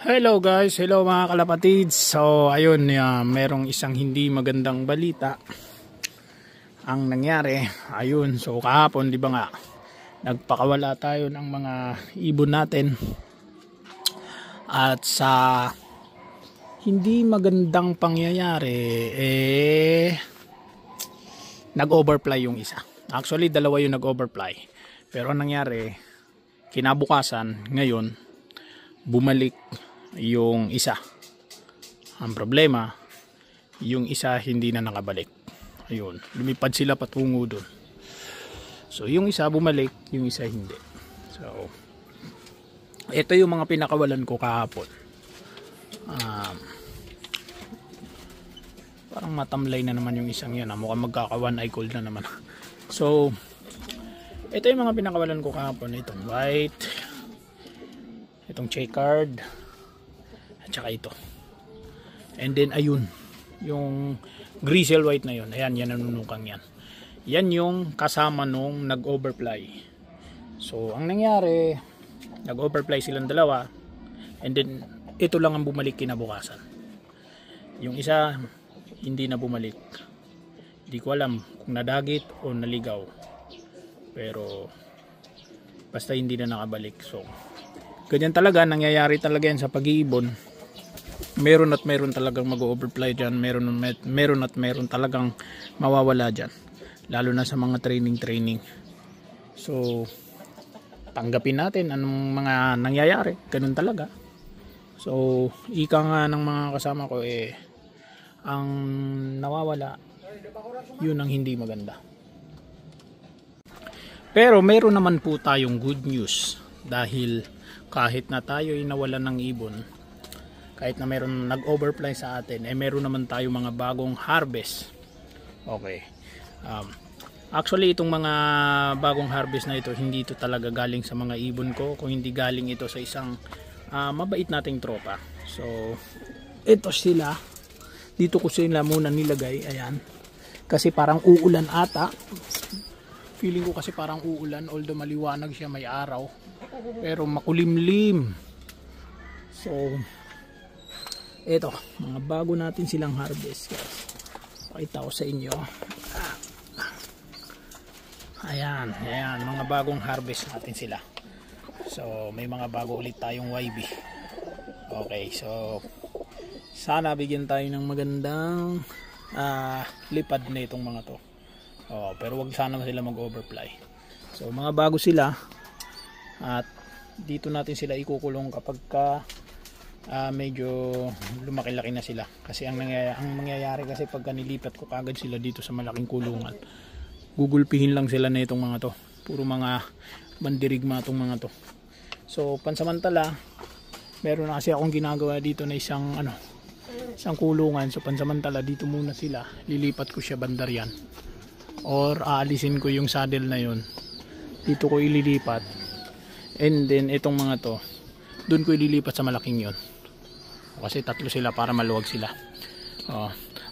Hello guys, hello mga kalapatids. So ayun, merong isang hindi magandang balita ang nangyari. Ayun, so kahapon di ba nga nagpakawala tayo ng mga ibon natin. At sa hindi magandang pangyayari, nag-overfly yung isa. Actually dalawa yung nag-overfly. Pero ang nangyari, kinabukasan ngayon bumalik yung isa. Ang problema, yung isa hindi na nakabalik. Ayun, lumipad sila patungo doon. So yung isa bumalik, yung isa hindi. So ito yung mga pinakawalan ko kahapon. Parang matamlay na naman yung isang yan. Mukhang magkaka one eye cold na naman. So ito yung mga pinakawalan ko kahapon. Itong white, itong checkered, at saka ito. And then ayun, yung grizzle white na yun. Ayan, yan nanunukang yan. Yan yung kasama nung nag-overfly. So ang nangyari, nag-overfly silang dalawa. And then ito lang ang bumalik kinabukasan. Yung isa hindi na bumalik. Hindi ko alam kung nadagit o naligaw. Pero basta hindi na nakabalik. So ganyan talaga, nangyayari talaga yan sa pag-iibon. Meron at meron talagang mag-overfly dyan. Meron at meron talagang mawawala dyan. Lalo na sa mga training. So tanggapin natin anong mga nangyayari. Ganun talaga. So ika nga ng mga kasama ko ang nawawala, yun ang hindi maganda. Pero meron naman po tayong good news. Dahil kahit na tayo ay nawalan ng ibon, kahit na meron nag-overfly sa atin, meron naman tayo mga bagong harvest. Okay. Actually itong mga bagong harvest na ito, hindi ito talaga galing sa mga ibon ko, kung hindi galing ito sa isang mabait nating tropa. So ito sila, dito ko sila muna nilagay. Ayan, kasi parang uulan ata. Feeling ko kasi parang uulan, although maliwanag siya, may araw, pero makulimlim. So ito, mga bago natin silang harvest, guys. Pakita ko sa inyo. Ayan, mga bagong harvest natin sila. So may mga bago ulit tayong YB. Okay, so sana bigyan tayo ng magandang lipad na itong mga to. Pero wag sana sila mag-overfly. So mga bago sila, at dito natin sila ikukulong kapag medyo lumaki-laki na sila. Kasi ang mangyayari kasi pagka nilipat ko kagad sila dito sa malaking kulungan, gugulpihin lang sila na itong mga to. Puro mga mandirigma itong mga to. So pansamantala, meron na kasi akong ginagawa dito na isang kulungan. So pansamantala dito muna sila, lilipat ko siya bandar yan, or aalisin ko yung saddle na yun, dito ko ililipat. And then itong mga to, doon ko ililipat sa malaking yon, kasi tatlo sila para maluwag sila.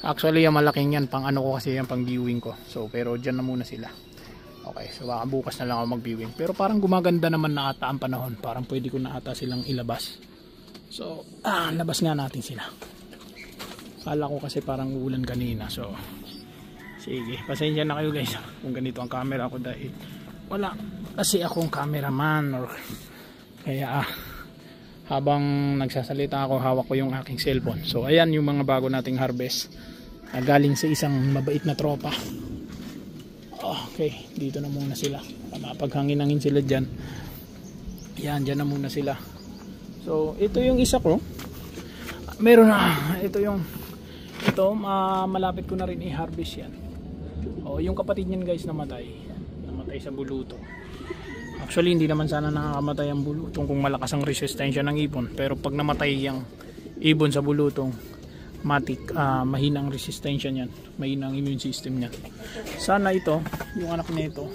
Actually yung malaking yan pang ko, kasi yan pang viewing ko. So pero dyan na muna sila. Okay, so baka bukas na lang ako mag viewing. Pero parang gumaganda naman na ata ang panahon, parang pwede ko na ata silang ilabas. So labas nga natin sila. Kala ko kasi parang uulan kanina. So sige, pasensya na kayo guys kung ganito ang camera ko, dahil wala kasi akong cameraman, or kaya habang nagsasalita ako, hawak ko yung aking cellphone. So ayan yung mga bago nating harvest, galing sa isang mabait na tropa. Okay, dito na muna sila. Mapaghanginangin sila dyan. Yan, dyan na muna sila. So ito yung isa ko. Meron na, ito malapit ko na rin i-harvest yan. Yung kapatid niyan guys namatay sa bulutong. Actually hindi naman sana nakakamatay ang bulutong kung malakas ang resistensya ng ibon, pero pag namatay yung ibon sa bulutong, mahina ang resistensya niyan, mahina ang immune system niya. Sana ito, yung anak nito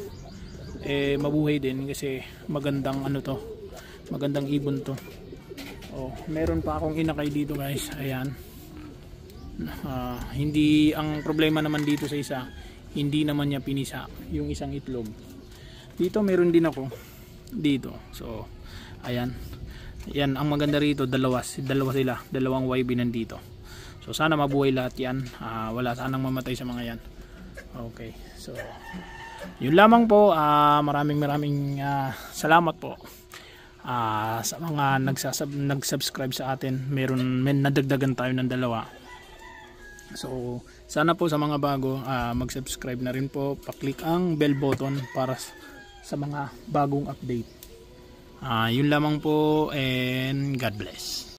mabuhay din, kasi magandang magandang ibon to. Meron pa akong inakay dito guys. Ayan, hindi, ang problema naman dito sa isa, hindi naman niya pinisa yung isang itlog. Dito meron din ako dito. So ayan, Yan, ang maganda rito, dalawa sila, dalawang YB nandito. So sana mabuhay lahat yan. Wala sanang mamatay sa mga yan. Okay, so yun lamang po. Maraming salamat po sa mga nag-subscribe sa atin. May nadagdagan tayo ng 2. So sana po sa mga bago, mag-subscribe na rin po, pa-click ang bell button para sa mga bagong update. Yun lamang po, and God bless.